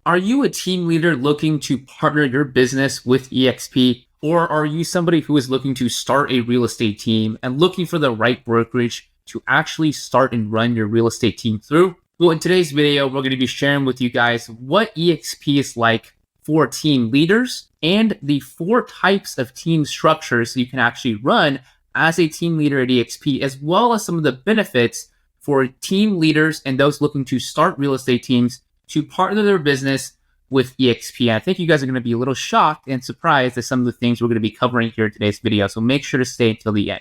Are you a team leader looking to partner your business with EXP? Or are you somebody who is looking to start a real estate team and looking for the right brokerage to actually start and run your real estate team through? Well, in today's video, we're going to be sharing with you guys what EXP is like for team leaders and the 4 types of team structures you can actually run as a team leader at EXP, as well as some of the benefits for team leaders and those looking to start real estate teams to partner their business with EXP. And I think you guys are going to be a little shocked and surprised at some of the things we're going to be covering here in today's video. So make sure to stay until the end.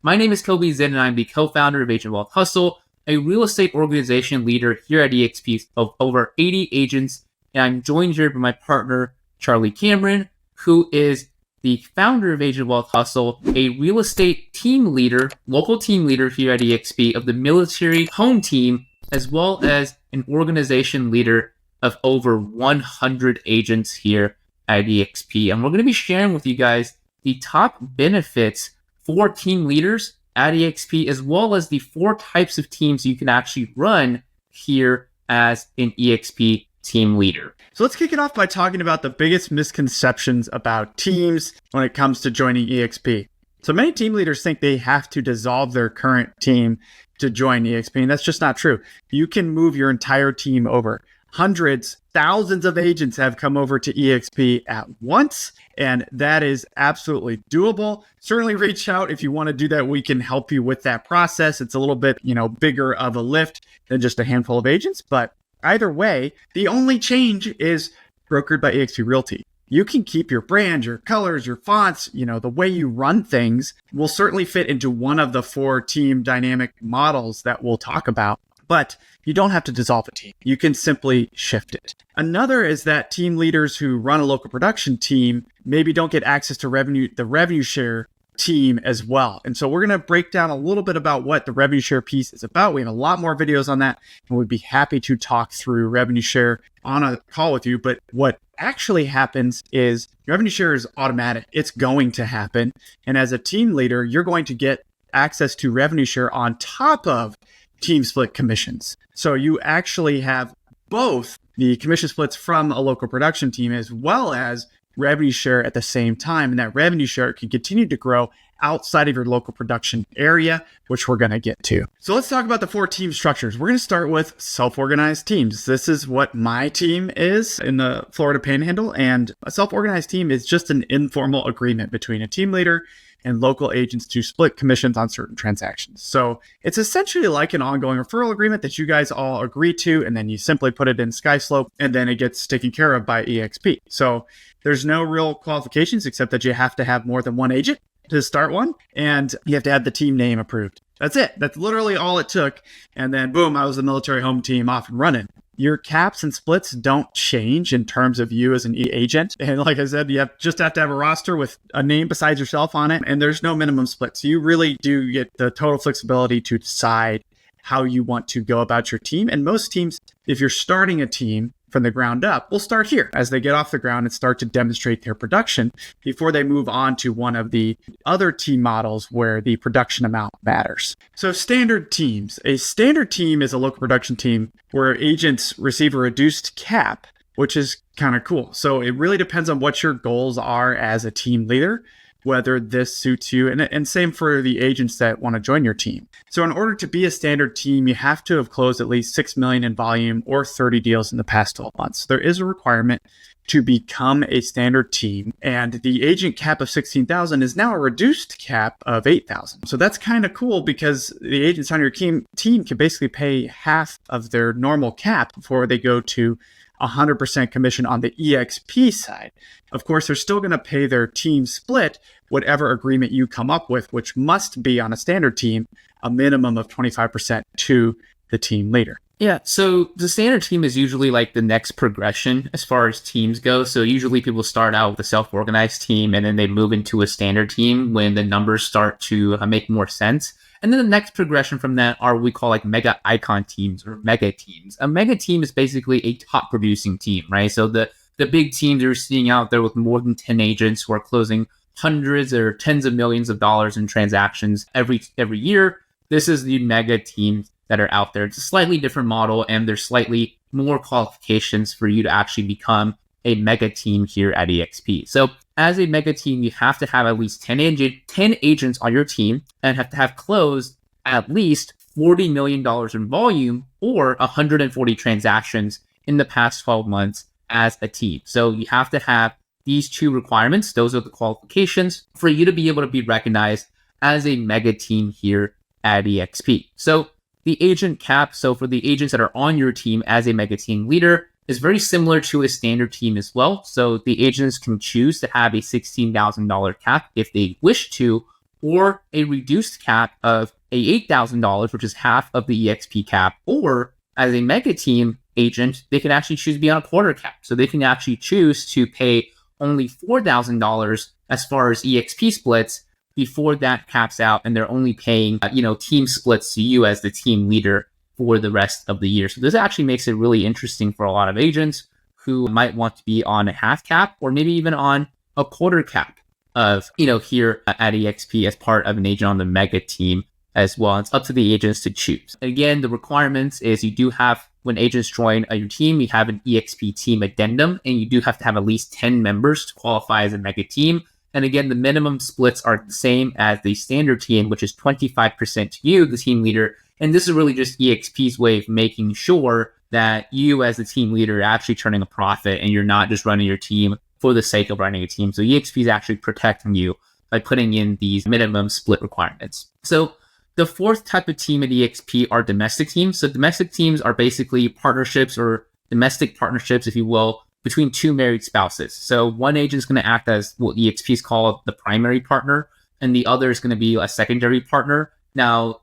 My name is ｃｈěděćǐ and I'm the co-founder of Agent Wealth Hustle, a real estate organization leader here at EXP of over 80 agents. And I'm joined here by my partner, Charlie Cameron, who is the founder of Agent Wealth Hustle, a real estate team leader, local team leader here at EXP of the military home team, as well as an organization leader of over 100 agents here at EXP. And we're going to be sharing with you guys the top benefits for team leaders at EXP, as well as the 4 types of teams you can actually run here as an EXP team leader. So let's kick it off by talking about the biggest misconceptions about teams when it comes to joining EXP. So many team leaders think they have to dissolve their current team to join EXP, and that's just not true. You can move your entire team over. Hundreds, thousands of agents have come over to EXP at once, and that is absolutely doable. Certainly reach out if you want to do that. We can help you with that process. It's a little bit, bigger of a lift than just a handful of agents, but either way, the only change is brokered by eXp Realty. You can keep your brand, your colors, your fonts, the way you run things will certainly fit into one of the 4 team dynamic models that we'll talk about, but you don't have to dissolve a team. You can simply shift it. Another is that team leaders who run a local production team maybe don't get access to the revenue share team as well. And so we're going to break down a little bit about what the revenue share piece is about. We have a lot more videos on that, and we'd be happy to talk through revenue share on a call with you. But what actually happens is revenue share is automatic. It's going to happen. And as a team leader, you're going to get access to revenue share on top of team split commissions. So you actually have both the commission splits from a local production team as well as revenue share at the same time. And that revenue share can continue to grow outside of your local production area, which we're going to get to. So let's talk about the 4 team structures. We're going to start with self-organized teams. This is what my team is in the Florida Panhandle. And a self-organized team is just an informal agreement between a team leader and local agents to split commissions on certain transactions. So it's essentially like an ongoing referral agreement that you guys all agree to, and then you simply put it in SkySlope, and then it gets taken care of by EXP. So there's no real qualifications except that you have to have more than 1 agent to start one, and you have to have the team name approved. That's it. That's literally all it took. And then boom, I was the military home team off and running. Your caps and splits don't change in terms of you as an agent. And like I said, you just have to have a roster with a name besides yourself on it. And there's no minimum split. So you really do get the total flexibility to decide how you want to go about your team. And most teams, if you're starting a team from the ground up, will start here as they get off the ground and start to demonstrate their production before they move on to one of the other team models where the production amount matters. So standard teams. A standard team is a local production team where agents receive a reduced cap, which is kind of cool. So it really depends on what your goals are as a team leader, whether this suits you, and same for the agents that want to join your team. So in order to be a standard team, you have to have closed at least $6 million in volume or 30 deals in the past 12 months. There is a requirement to become a standard team, and the agent cap of 16,000 is now a reduced cap of 8,000. So that's kind of cool because the agents on your team can basically pay half of their normal cap before they go to 100% commission on the EXP side. Of course, they're still going to pay their team split, whatever agreement you come up with, which must be on a standard team, a minimum of 25% to the team leader. Yeah, so the standard team is usually like the next progression as far as teams go. So usually people start out with a self-organized team and then they move into a standard team when the numbers start to make more sense. And then the next progression from that are what we call like mega icon teams or mega teams. A mega team is basically a top producing team, right? So the big teams you're seeing out there with more than 10 agents who are closing hundreds or tens of millions of dollars in transactions every year. This is the mega teams that are out there. It's a slightly different model, and there's slightly more qualifications for you to actually become a mega team here at EXP. So as a mega team, you have to have at least 10 agents on your team and have to have closed at least $40 million in volume or 140 transactions in the past 12 months as a team. So you have to have these two requirements. Those are the qualifications for you to be able to be recognized as a mega team here at EXP. So the agent cap, so for the agents that are on your team as a mega team leader, is very similar to a standard team as well. So the agents can choose to have a $16,000 cap if they wish to, or a reduced cap of a $8,000, which is half of the EXP cap, or as a mega team agent, they can actually choose to be on a quarter cap. So they can actually choose to pay only $4,000 as far as EXP splits before that caps out, and they're only paying, team splits to you as the team leader for the rest of the year. So this actually makes it really interesting for a lot of agents who might want to be on a half cap or maybe even on a quarter cap of, here at EXP as part of an agent on the mega team as well. It's up to the agents to choose. Again, the requirements is you do have, when agents join your team, you have an EXP team addendum, and you do have to have at least 10 members to qualify as a mega team. And again, the minimum splits are the same as the standard team, which is 25% to you, the team leader. And this is really just EXP's way of making sure that you as the team leader are actually turning a profit and you're not just running your team for the sake of running a team. So EXP is actually protecting you by putting in these minimum split requirements. So the fourth type of team at EXP are domestic teams. So domestic teams are basically partnerships or domestic partnerships, if you will, between two married spouses. So one agent is going to act as what EXPs call the primary partner, and the other is going to be a secondary partner. Now,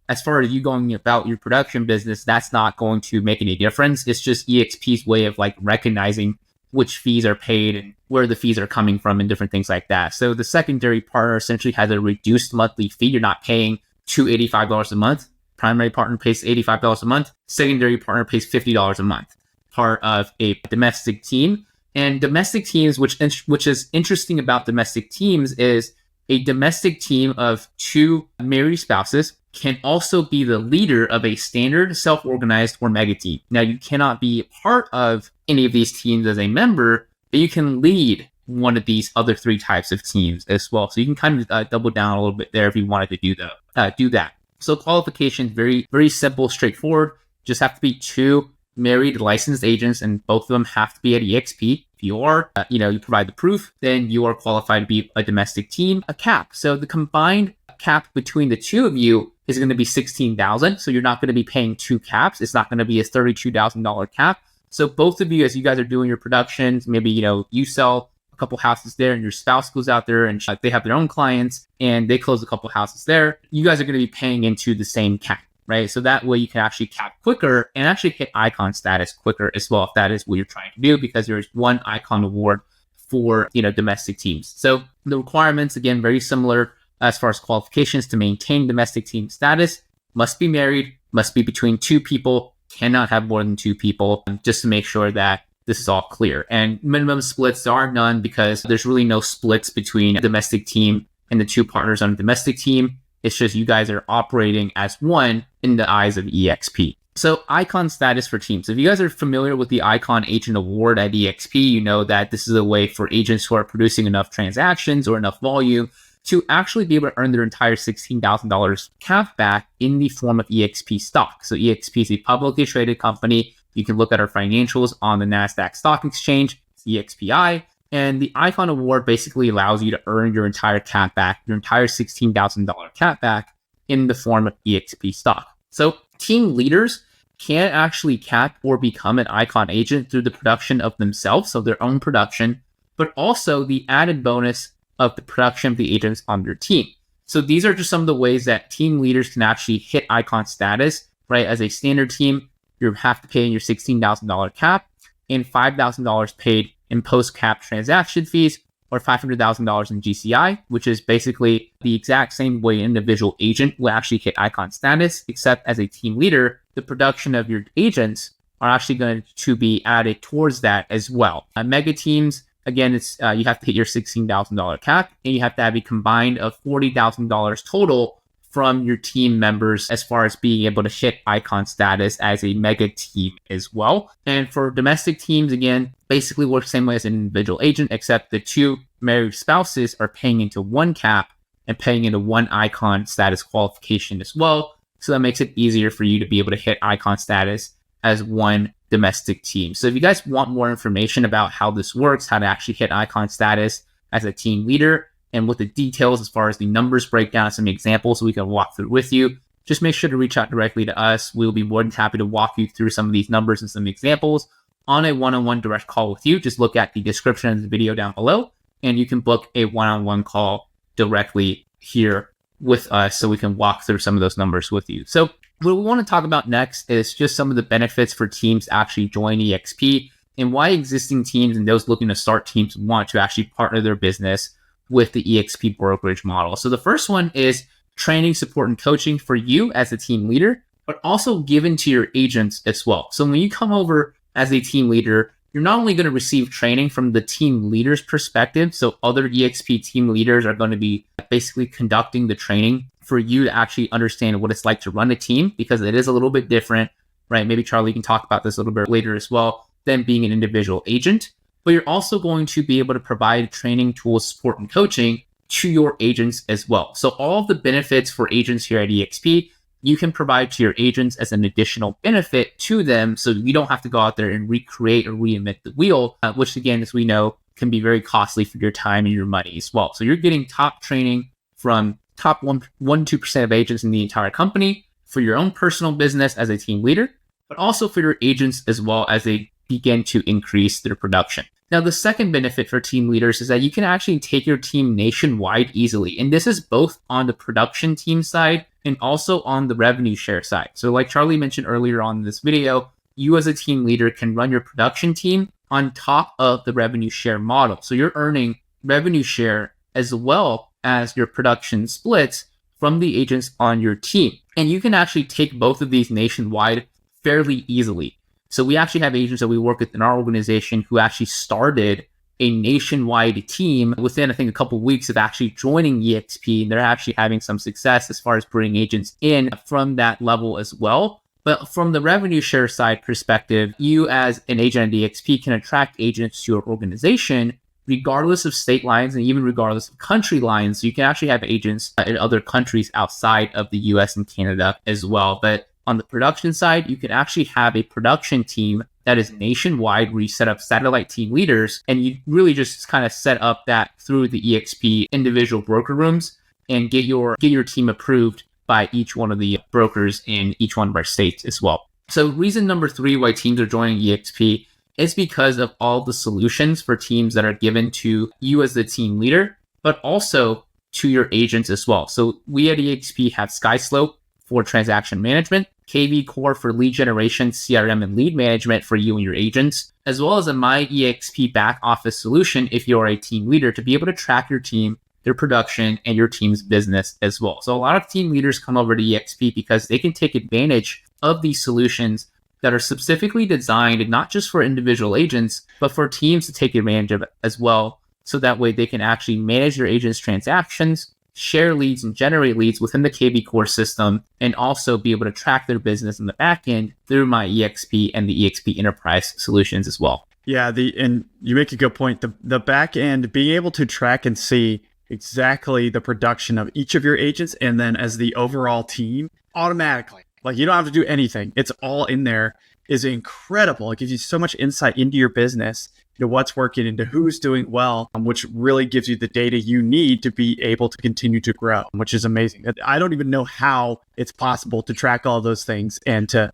as far as you going about your production business, that's not going to make any difference. It's just EXP's way of recognizing which fees are paid and where the fees are coming from and different things like that. So the secondary partner essentially has a reduced monthly fee. You're not paying $285 a month. Primary partner pays $85 a month. Secondary partner pays $50 a month. Part of a domestic team. And domestic teams, which is interesting about domestic teams, is a domestic team of two married spouses can also be the leader of a standard, self-organized, or mega team. Now, you cannot be part of any of these teams as a member, but you can lead one of these other three types of teams as well. So you can kind of double down a little bit there if you wanted to do that. So qualifications, very, very simple, straightforward. Just have to be two married licensed agents, and both of them have to be at EXP. If you are, you provide the proof, then you are qualified to be a domestic team. A cap. So the combined cap between the two of you is going to be $16,000. So you're not going to be paying two caps. It's not going to be a $32,000 cap. So both of you, as you guys are doing your productions, maybe, you sell a couple houses there and your spouse goes out there and they have their own clients and they close a couple houses there. You guys are going to be paying into the same cap. Right. So that way you can actually cap quicker and actually hit icon status quicker as well, if that is what you're trying to do, because there's one icon award for, domestic teams. So the requirements, again, very similar as far as qualifications to maintain domestic team status. Must be married, must be between two people, cannot have more than two people, just to make sure that this is all clear. And minimum splits, there are none because there's really no splits between a domestic team and the two partners on a domestic team. It's just you guys are operating as one in the eyes of EXP. So icon status for teams. If you guys are familiar with the Icon Agent Award at EXP, you know that this is a way for agents who are producing enough transactions or enough volume to actually be able to earn their entire $16,000 cap back in the form of EXP stock. So EXP is a publicly traded company. You can look at our financials on the NASDAQ Stock Exchange, EXPI. And the Icon Award basically allows you to earn your entire cap back, your entire $16,000 cap back in the form of EXP stock. So team leaders can actually cap or become an Icon agent through the production of themselves, so their own production, but also the added bonus of the production of the agents on their team. So these are just some of the ways that team leaders can actually hit Icon status, right? As a standard team, you have to pay your $16,000 cap and $5,000 paid in post-cap transaction fees, or $500,000 in GCI, which is basically the exact same way an individual agent will actually hit Icon status, except as a team leader, the production of your agents are actually going to be added towards that as well. Mega teams, Again, it's you have to hit your $16,000 cap, and you have to have a combined of $40,000 total from your team members as far as being able to hit icon status as a mega team as well. And for domestic teams, again, basically works the same way as an individual agent, except the two married spouses are paying into one cap and paying into one icon status qualification as well. So that makes it easier for you to be able to hit icon status as one domestic team. So if you guys want more information about how this works, how to actually hit icon status as a team leader, and what the details as far as the numbers breakdown, some examples so we can walk through with you, just make sure to reach out directly to us. We'll be more than happy to walk you through some of these numbers and some examples on a one-on-one direct call with you. Just look at the description of the video down below, and you can book a one-on-one call directly here with us so we can walk through some of those numbers with you. So what we want to talk about next is just some of the benefits for teams to actually join EXP and why existing teams and those looking to start teams want to actually partner their business with the EXP brokerage model. So the first one is training, support, and coaching for you as a team leader, but also given to your agents as well. So when you come over as a team leader, you're not only going to receive training from the team leader's perspective, so other EXP team leaders are going to be basically conducting the training for you to actually understand what it's like to run a team, because it is a little bit different, right? Maybe Charlie can talk about this a little bit later as well, than being an individual agent. But you're also going to be able to provide training, tools, support, and coaching to your agents as well. So all of the benefits for agents here at EXP, you can provide to your agents as an additional benefit to them, so you don't have to go out there and recreate or reinvent the wheel, which again, as we know, can be very costly for your time and your money as well. So you're getting top training from top 1-2% of agents in the entire company for your own personal business as a team leader, but also for your agents as well as they begin to increase their production. Now, the second benefit for team leaders is that you can actually take your team nationwide easily. And this is both on the production team side and also on the revenue share side. So like Charlie mentioned earlier on in this video, you as a team leader can run your production team on top of the revenue share model. So you're earning revenue share as well as your production splits from the agents on your team. And you can actually take both of these nationwide fairly easily. So we actually have agents that we work with in our organization who actually started a nationwide team within, I think, a couple of weeks of actually joining EXP. And they're actually having some success as far as bringing agents in from that level as well. But from the revenue share side perspective, you as an agent at EXP can attract agents to your organization regardless of state lines and even regardless of country lines. So you can actually have agents in other countries outside of the US and Canada as well. But on the production side, you can actually have a production team that is nationwide where you set up satellite team leaders, and you really just kind of set up that through the EXP individual broker rooms and get your team approved by each one of the brokers in each one of our states as well. So reason number 3 why teams are joining EXP is because of all the solutions for teams that are given to you as the team leader, but also to your agents as well. So we at EXP have SkySlope for transaction management, KV Core for lead generation, CRM, and lead management for you and your agents, as well as a My EXP back office solution if you're a team leader to be able to track your team, their production, and your team's business as well. So a lot of team leaders come over to EXP because they can take advantage of these solutions that are specifically designed not just for individual agents, but for teams to take advantage of it as well. So that way they can actually manage their agents' transactions, share leads and generate leads within the KV Core system, and also be able to track their business in the back end through My EXP and the EXP Enterprise solutions as well. Yeah, and you make a good point. The back end, being able to track and see exactly the production of each of your agents, and then as the overall team, automatically. Like, you don't have to do anything. It's all in there, is incredible. It gives you so much insight into your business, into what's working, into who's doing well, which really gives you the data you need to be able to continue to grow, which is amazing. I don't even know how it's possible to track all those things and to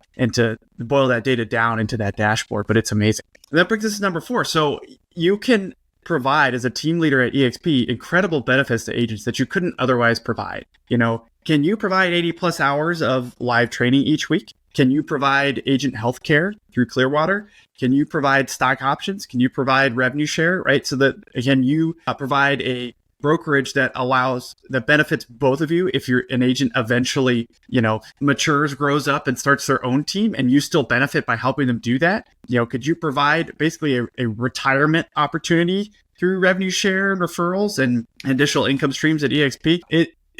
boil that data down into that dashboard, but it's amazing. And that brings us to number 4. So you can provide, as a team leader at EXP, incredible benefits to agents that you couldn't otherwise provide. Can you provide 80 plus hours of live training each week? Can you provide agent healthcare through Clearwater? Can you provide stock options? Can you provide revenue share, right? So that, can you provide a brokerage that benefits both of you. If you're an agent eventually, matures, grows up and starts their own team, and you still benefit by helping them do that, could you provide basically a retirement opportunity through revenue share and referrals and additional income streams at EXP?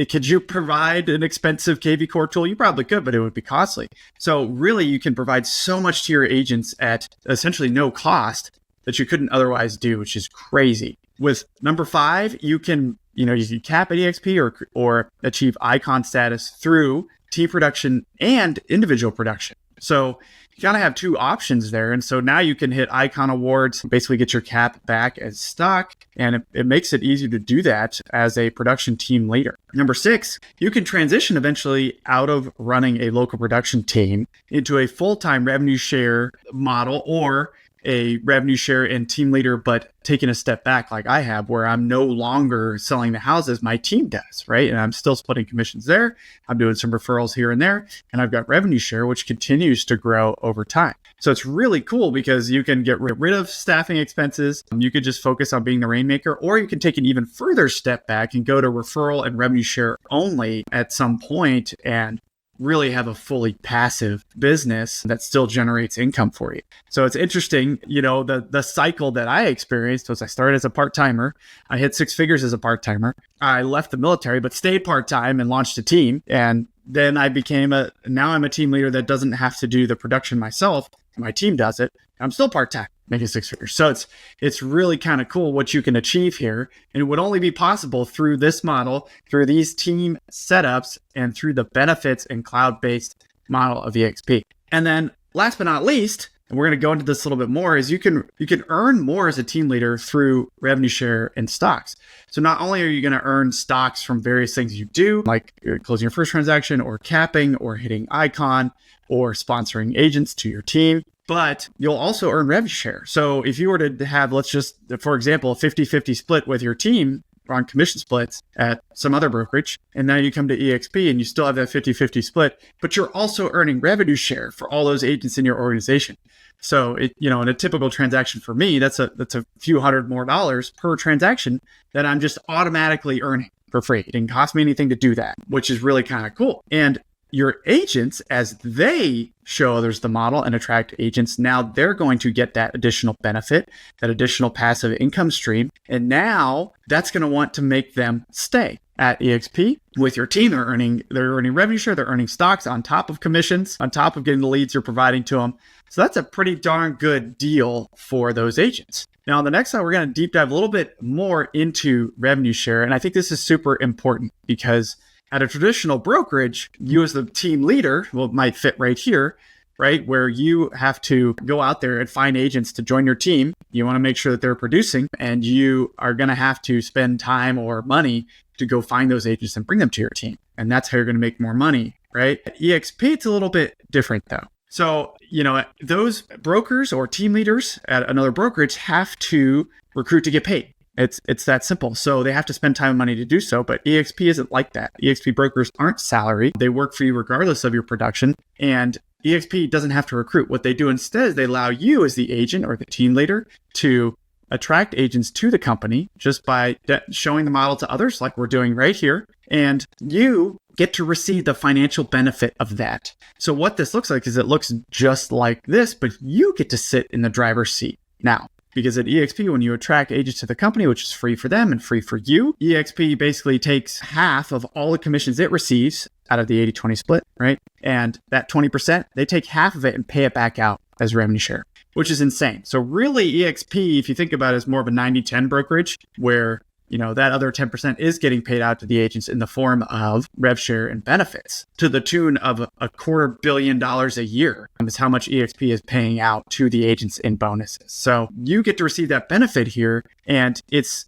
Could you provide an expensive KV Core tool? You probably could, but it would be costly. So really, you can provide so much to your agents at essentially no cost that you couldn't otherwise do, which is crazy. With number 5, you can cap at EXP or achieve icon status through team production and individual production. So you kind of have 2 options there. And so now you can hit icon awards, basically get your cap back as stock. And it makes it easier to do that as a production team leader. Number 6, you can transition eventually out of running a local production team into a full-time revenue share model, or a revenue share and team leader, but taking a step back like I have, where I'm no longer selling the houses, my team does, right? And I'm still splitting commissions there. I'm doing some referrals here and there, and I've got revenue share, which continues to grow over time. So it's really cool because you can get rid of staffing expenses. You could just focus on being the rainmaker, or you can take an even further step back and go to referral and revenue share only at some point and really have a fully passive business that still generates income for you. So it's interesting, the cycle that I experienced was I started as a part-timer. I hit 6 figures as a part-timer. I left the military, but stayed part-time and launched a team. And then I now I'm a team leader that doesn't have to do the production myself. My team does it. I'm still part-time, making 6 figures. So it's really kind of cool what you can achieve here. And it would only be possible through this model, through these team setups, and through the benefits and cloud-based model of EXP. And then last but not least, and we're going to go into this a little bit more, is you can earn more as a team leader through revenue share and stocks. So not only are you going to earn stocks from various things you do, like closing your first transaction or capping or hitting icon or sponsoring agents to your team, but you'll also earn revenue share. So if you were to have, let's just, for example, a 50-50 split with your team on commission splits at some other brokerage, and now you come to EXP and you still have that 50-50 split, but you're also earning revenue share for all those agents in your organization. So in a typical transaction for me, that's a few $100 more per transaction that I'm just automatically earning for free. It didn't cost me anything to do that, which is really kind of cool. And your agents, as they show others the model and attract agents, now they're going to get that additional benefit, that additional passive income stream. And now that's going to want to make them stay at EXP with your team. They're earning revenue share, they're earning stocks on top of commissions, on top of getting the leads you're providing to them. So that's a pretty darn good deal for those agents. Now, on the next slide, we're going to deep dive a little bit more into revenue share. And I think this is super important because at a traditional brokerage, you as the team leader, it might fit right here, right? Where you have to go out there and find agents to join your team. You want to make sure that they're producing, and you are going to have to spend time or money to go find those agents and bring them to your team. And that's how you're going to make more money, right? At EXP, it's a little bit different though. So, those brokers or team leaders at another brokerage have to recruit to get paid. It's that simple. So they have to spend time and money to do so, but EXP isn't like that. EXP brokers aren't salary. They work for you regardless of your production, and EXP doesn't have to recruit. What they do instead is they allow you as the agent or the team leader to attract agents to the company just by showing the model to others like we're doing right here. And you get to receive the financial benefit of that. So what this looks like is it looks just like this, but you get to sit in the driver's seat now. Because at EXP, when you attract agents to the company, which is free for them and free for you, EXP basically takes half of all the commissions it receives out of the 80-20 split, right? And that 20%, they take half of it and pay it back out as revenue share, which is insane. So really EXP, if you think about it, is more of a 90-10 brokerage where that other 10% is getting paid out to the agents in the form of rev share and benefits to the tune of $250 million a year. Is how much EXP is paying out to the agents in bonuses. So you get to receive that benefit here. And it's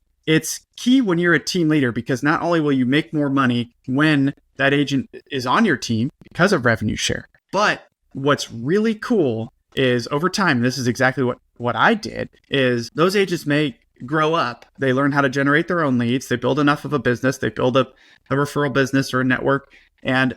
key when you're a team leader, because not only will you make more money when that agent is on your team because of revenue share, but what's really cool is over time, this is exactly what I did, is those agents may grow up. They learn how to generate their own leads. They build enough of a business. They build a referral business or a network. And,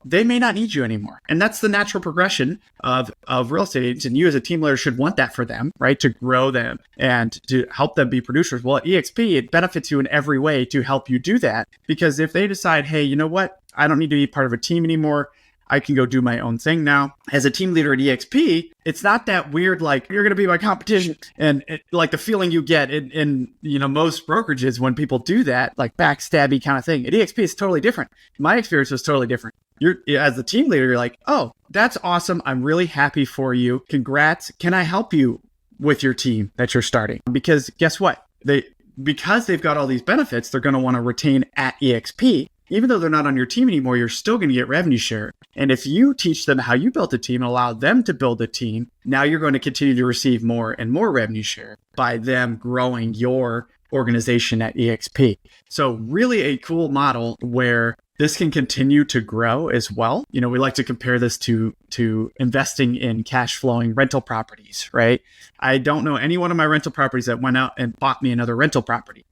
they may not need you anymore. And that's the natural progression of real estate agents. And you as a team leader should want that for them, right? To grow them and to help them be producers. Well, at EXP, it benefits you in every way to help you do that. Because if they decide, hey, you know what? I don't need to be part of a team anymore. I can go do my own thing now. As a team leader at EXP, it's not that weird, like, you're going to be my competition. And like the feeling you get in most brokerages when people do that, like backstabby kind of thing. At EXP, it's totally different. My experience was totally different. You're, as the team leader, you're like, oh, that's awesome. I'm really happy for you. Congrats. Can I help you with your team that you're starting? Because guess what? Because they've got all these benefits, they're going to want to retain at EXP. Even though they're not on your team anymore, you're still going to get revenue share. And if you teach them how you built a team and allow them to build a team, now you're going to continue to receive more and more revenue share by them growing your organization at EXP. So really a cool model where this can continue to grow as well. We like to compare this to investing in cash flowing rental properties, right? I don't know any one of my rental properties that went out and bought me another rental property.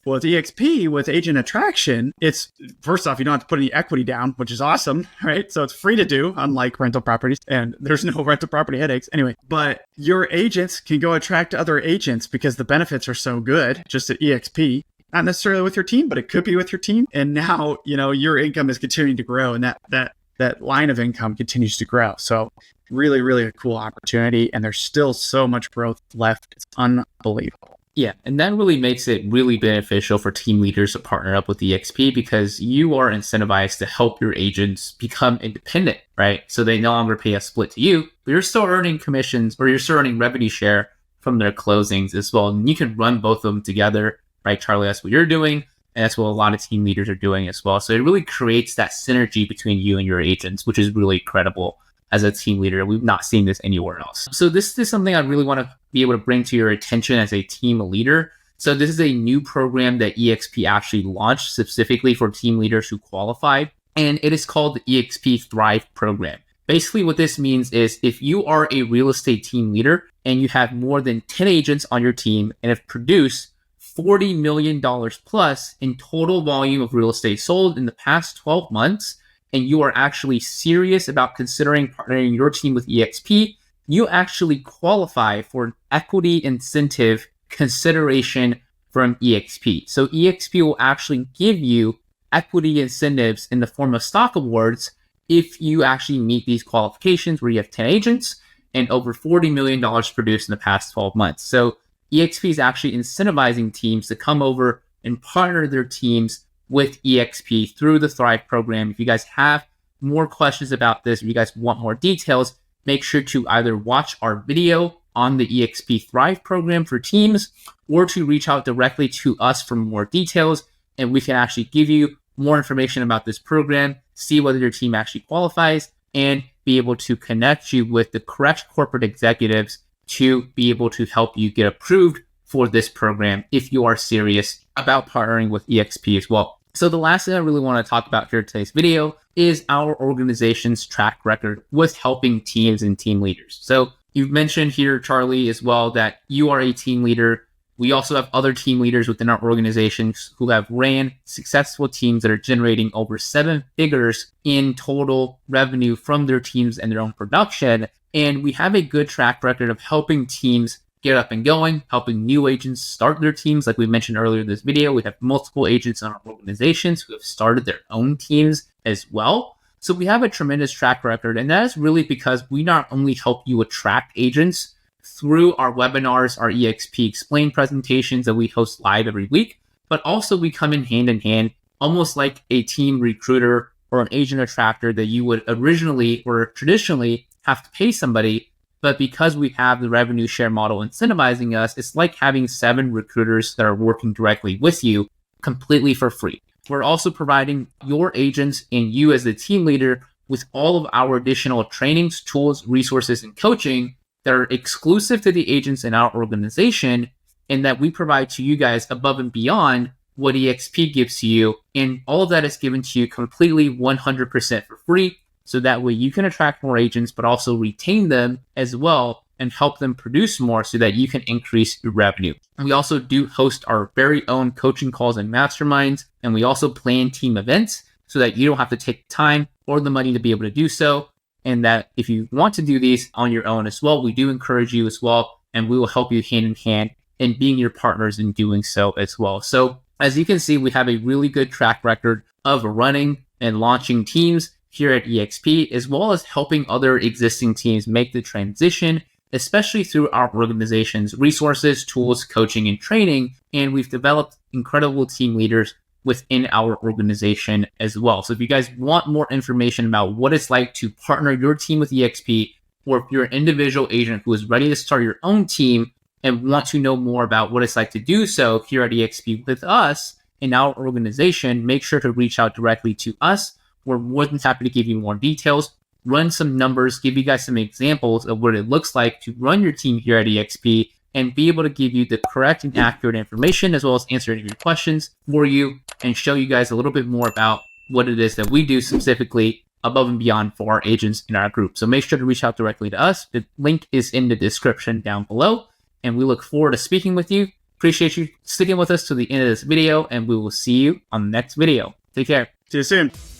Well, with EXP, with agent attraction, it's first off, you don't have to put any equity down, which is awesome, right? So it's free to do, unlike rental properties, and there's no rental property headaches. Anyway, but your agents can go attract other agents because the benefits are so good just at EXP, not necessarily with your team, but it could be with your team. And now, your income is continuing to grow and that line of income continues to grow. So really, really a cool opportunity. And there's still so much growth left. It's unbelievable. Yeah, and that really makes it really beneficial for team leaders to partner up with EXP because you are incentivized to help your agents become independent, right? So they no longer pay a split to you, but you're still earning commissions or you're still earning revenue share from their closings as well. And you can run both of them together, right, Charlie? That's what you're doing. And that's what a lot of team leaders are doing as well. So it really creates that synergy between you and your agents, which is really incredible. As a team leader, we've not seen this anywhere else. So this is something I really want to be able to bring to your attention as a team leader. So this is a new program that EXP actually launched specifically for team leaders who qualify, and it is called the EXP Thrive Program. Basically what this means is if you are a real estate team leader and you have more than 10 agents on your team and have produced $40 million plus in total volume of real estate sold in the past 12 months, and you are actually serious about considering partnering your team with EXP, you actually qualify for an equity incentive consideration from EXP. So EXP will actually give you equity incentives in the form of stock awards if you actually meet these qualifications where you have 10 agents and over $40 million produced in the past 12 months. So EXP is actually incentivizing teams to come over and partner their teams with EXP through the Thrive program. If you guys have more questions about this, if you guys want more details, make sure to either watch our video on the EXP Thrive program for teams or to reach out directly to us for more details. And we can actually give you more information about this program, see whether your team actually qualifies, and be able to connect you with the correct corporate executives to be able to help you get approved for this program if you are serious about partnering with EXP as well. So the last thing I really want to talk about here in today's video is our organization's track record with helping teams and team leaders. So you've mentioned here, Charlie, as well, that you are a team leader. We also have other team leaders within our organizations who have ran successful teams that are generating over 7 figures in total revenue from their teams and their own production. And we have a good track record of helping teams get up and going, helping new agents start their teams. Like we mentioned earlier in this video, we have multiple agents in our organizations who have started their own teams as well. So we have a tremendous track record, and that is really because we not only help you attract agents through our webinars, our EXP Explain presentations that we host live every week, but also we come in hand, almost like a team recruiter or an agent attractor that you would originally or traditionally have to pay somebody. But because we have the revenue share model incentivizing us, it's like having 7 recruiters that are working directly with you completely for free. We're also providing your agents and you as the team leader with all of our additional trainings, tools, resources, and coaching that are exclusive to the agents in our organization and that we provide to you guys above and beyond what EXP gives to you. And all of that is given to you completely 100% for free. So that way you can attract more agents, but also retain them as well and help them produce more so that you can increase your revenue. And we also do host our very own coaching calls and masterminds. And we also plan team events. so that you don't have to take time or the money to be able to do so. And that if you want to do these on your own as well, we do encourage you as well, and we will help you hand in hand in being your partners in doing so as well. So as you can see, we have a really good track record of running and launching teams here at EXP, as well as helping other existing teams make the transition, especially through our organization's resources, tools, coaching, and training. And we've developed incredible team leaders within our organization as well. So if you guys want more information about what it's like to partner your team with EXP, or if you're an individual agent who is ready to start your own team and want to know more about what it's like to do so here at EXP with us in our organization, make sure to reach out directly to us. We're more than happy to give you more details, run some numbers, give you guys some examples of what it looks like to run your team here at EXP, and be able to give you the correct and accurate information, as well as answer any of your questions for you and show you guys a little bit more about what it is that we do specifically above and beyond for our agents in our group. So make sure to reach out directly to us. The link is in the description down below, and we look forward to speaking with you. Appreciate you sticking with us to the end of this video, and we will see you on the next video. Take care. See you soon.